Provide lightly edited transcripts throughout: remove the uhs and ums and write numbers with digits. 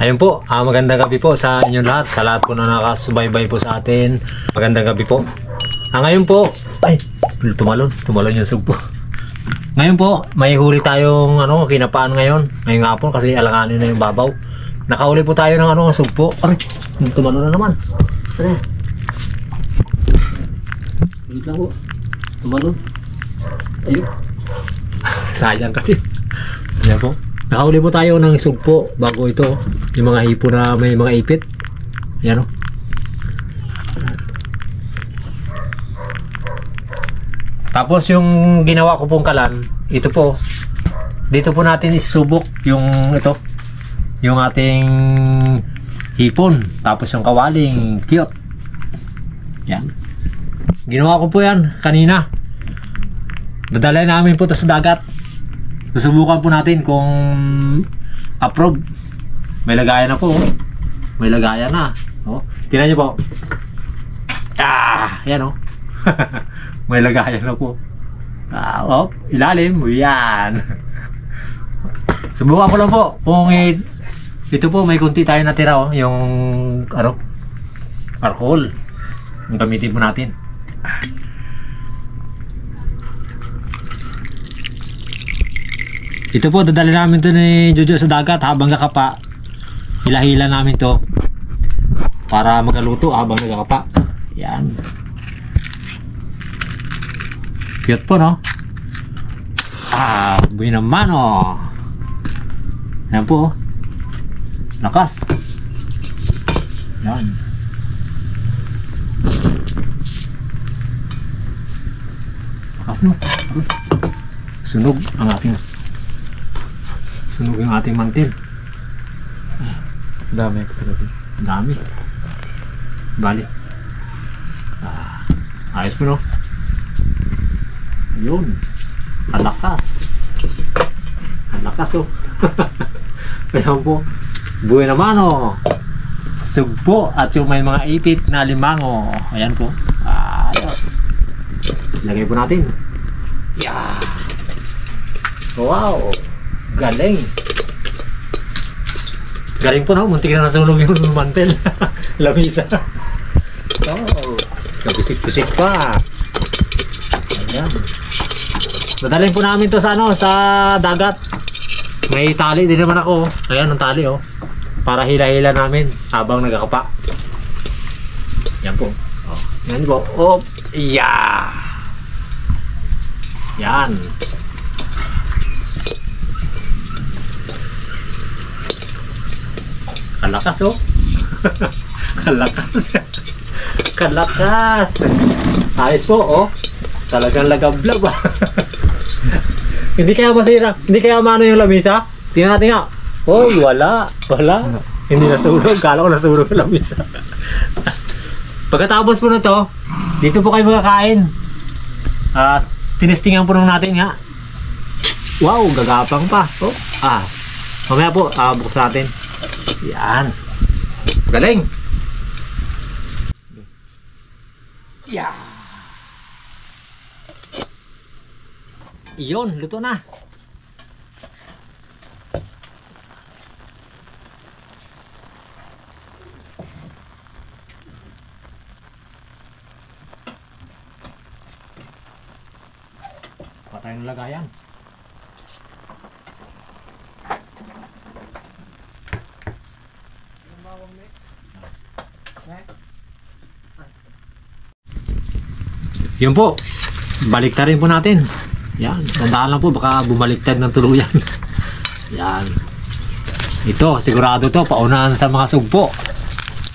Ayun po, magandang gabi po sa inyong lahat. Sa lahat po na nakasubaybay po sa atin. Magandang gabi po. Ngayon po, ay, tumalon yung sugpo. Ngayon po, may huli tayong kinapaan ngayon. Ngayong hapon kasi alanganin na yung babaw. Nakahuli po tayo ng sugpo. Aray, tumalon na naman. Ano? Wait lang po. Tumalon. Ayun. Sayang kasi. Ayan po. Nakahuli po tayo ng sugpo bago ito. Yung mga hipo na may mga ipit. Ayan o. Tapos yung ginawa ko pong kalan, ito po. Dito po natin isubok yung ito. Yung ating hipon. Tapos yung kawaling cute. Yan. Ginawa ko po yan kanina. Dadalhin namin po ito sa dagat. Susubukan po natin kung approve. May lagayan na po. May lagayan na. Oh, tingnan niyo po. Yan oh. May lagayan na po. Ilalim. Yan. Subukan ko lang po kung ito po may kunti tayo natira oh, yung alcohol. Yung gamitin po natin. Ito po, dadali namin to ni Jojo sa dagat habang kakapa. Hila-hila namin to para magaluto habang nagkakapa. Yan. Cute po, no? Buhay naman, oh. Yan po, oh. Lakas. Yan. Lakas, no? Sunog ang ating yung ating mantil. Dami ko pala. Dami. Bali. Ayos po, no? Ayun. Alakas. Alakas, oh. Ayan po. Buhay naman, oh. Sugpo at yung may mga ipit na limango. Ayan po. Ayos. Lagay po natin. Yeah. Wow. Galing. Galing po, no? Muntik na nasunog yung mantel. Lamisa. Oh. Nabisik-bisik pa. Ayan. Dadalhin po namin to sa sa dagat. May tali din naman ako. Ayan ang tali, oh. Para hila-hila namin habang nagkakapa. Yan po. Oh. Yan po. Oh. Yeah. Yan. Kalakas, oh. Kalakas. Kalakas. Ayos po, oh. Talagang lagablab, ah. Hindi kaya masira. Hindi kaya mano yung lamisa. Tingnan natin nga. Oh, wala. Wala. Hindi nasunog. Kala ko nasunog yung lamisa. Pagkatapos po na to, dito po kayo makakain. Tinestingan po natin nga. Wow, gagapang pa. Oh. Mamaya po, buksan natin. Yan. Galing. Yeah. Iyon, luto na. Patay ng lagayan. Yun po, baliktad rin po natin. Yan, tandaan lang po, baka bumaliktad ng tuluyan. Yan. Ito, sigurado to, paunahan sa mga sugpo.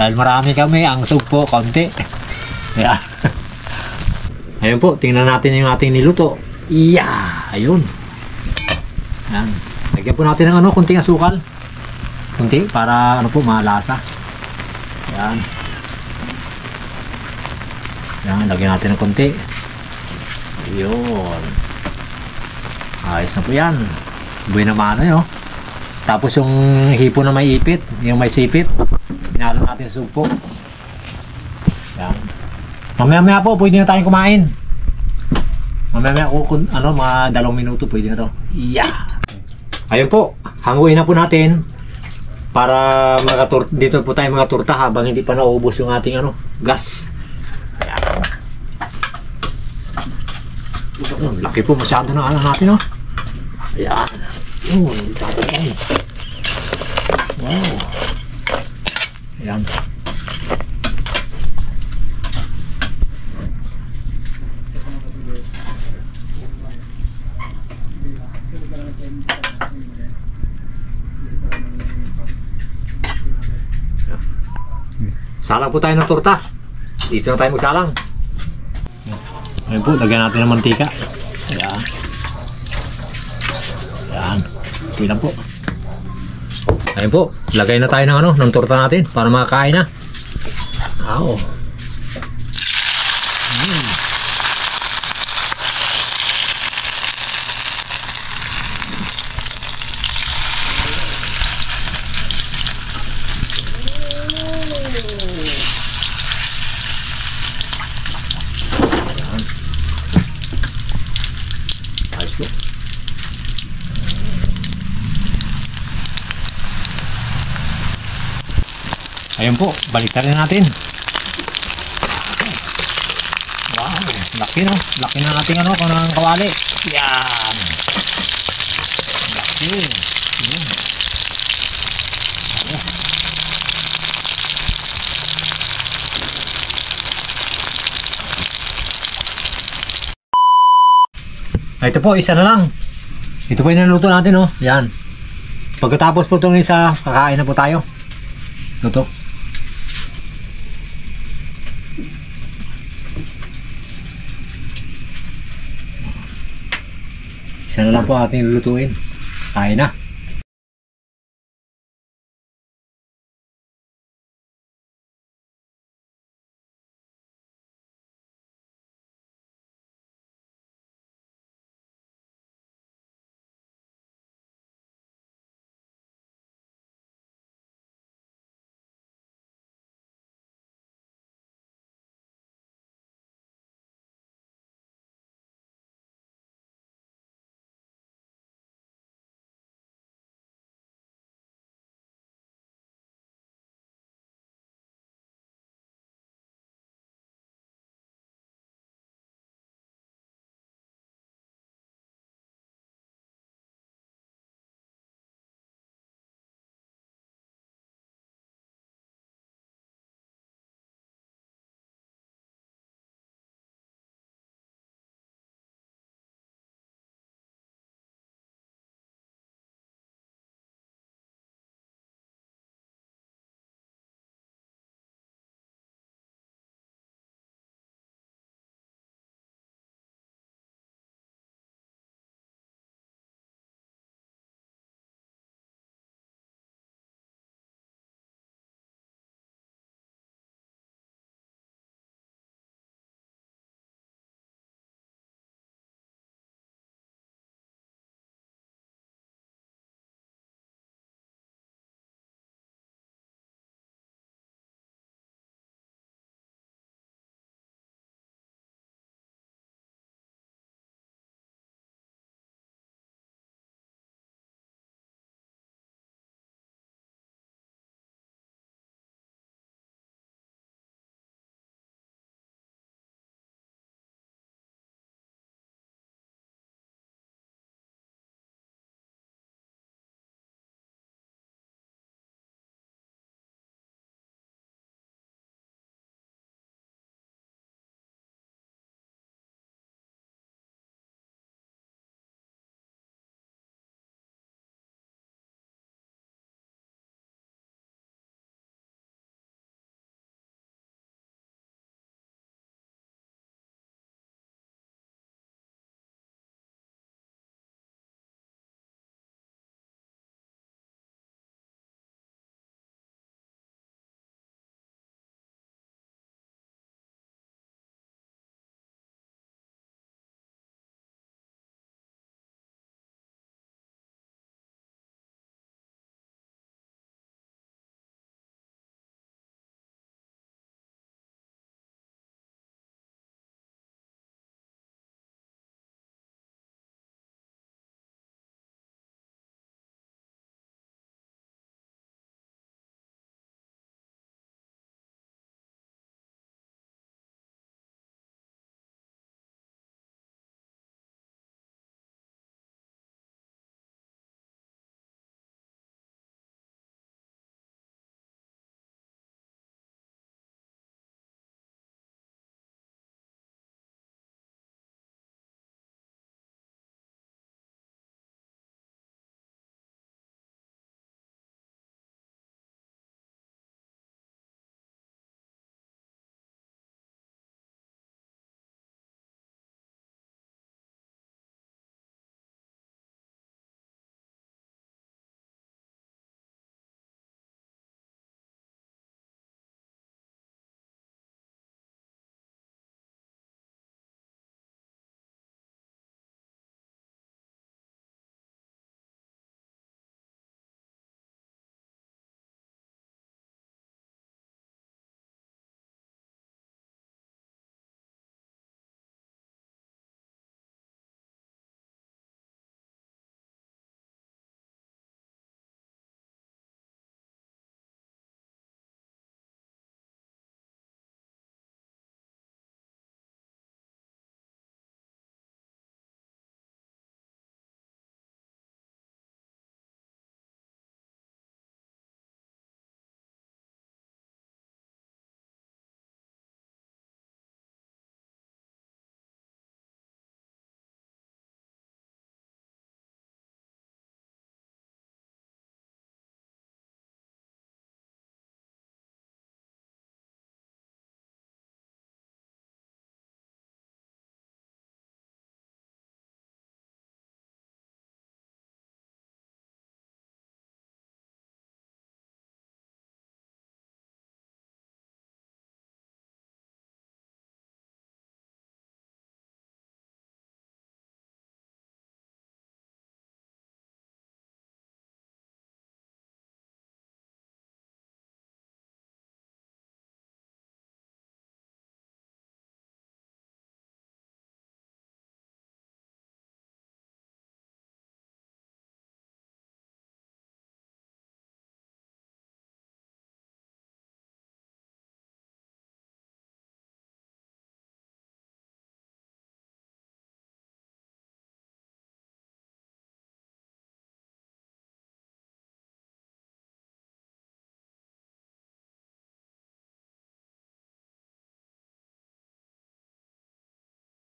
Dahil marami kami, ang sugpo, konti. Yan. Ayun po, tingnan natin yung ating niluto. Yeah, ayun. Yan. Lagyan po natin ng kunting asukal. Kunti, para malasa. Yan. Yan, lagyan natin ng konti. Ayun. Ayos na po yan. Buhay naman na yun. Tapos yung hipo na may ipit, yung may sipit, pinalo natin sa sugpo. Yan. Mamaya po, pwede na tayong kumain. Mamaya kung mga 2 minuto, pwede na to. Yeah. Ayun po, hanguin na po natin. para dito po tayo mga turta habang hindi pa naubos yung ating ano, gas. Ayan. Laki po masyado na ano natin, no? Ayan. Tatay. Wow. Ayan. Salang po tayo ng torta. Dito na tayo magsalang. Ayan po, lagyan natin ng mantika. Ayan. Ayan. Ito lang po. Ayan po, lagay na tayo ng ano, ng torta natin para makakain na. Wow. Ayan po, baliktarin natin. Wow, laki no? Laki na nating ano, kung ng kawali. Yan. Laki. Yan. Ito po, isa na lang. Ito po yung naluto natin, no? Yan. Pagkatapos po itong isa, kakain na po tayo. Ito. Isa na lang po ating lulutuin. Kain na.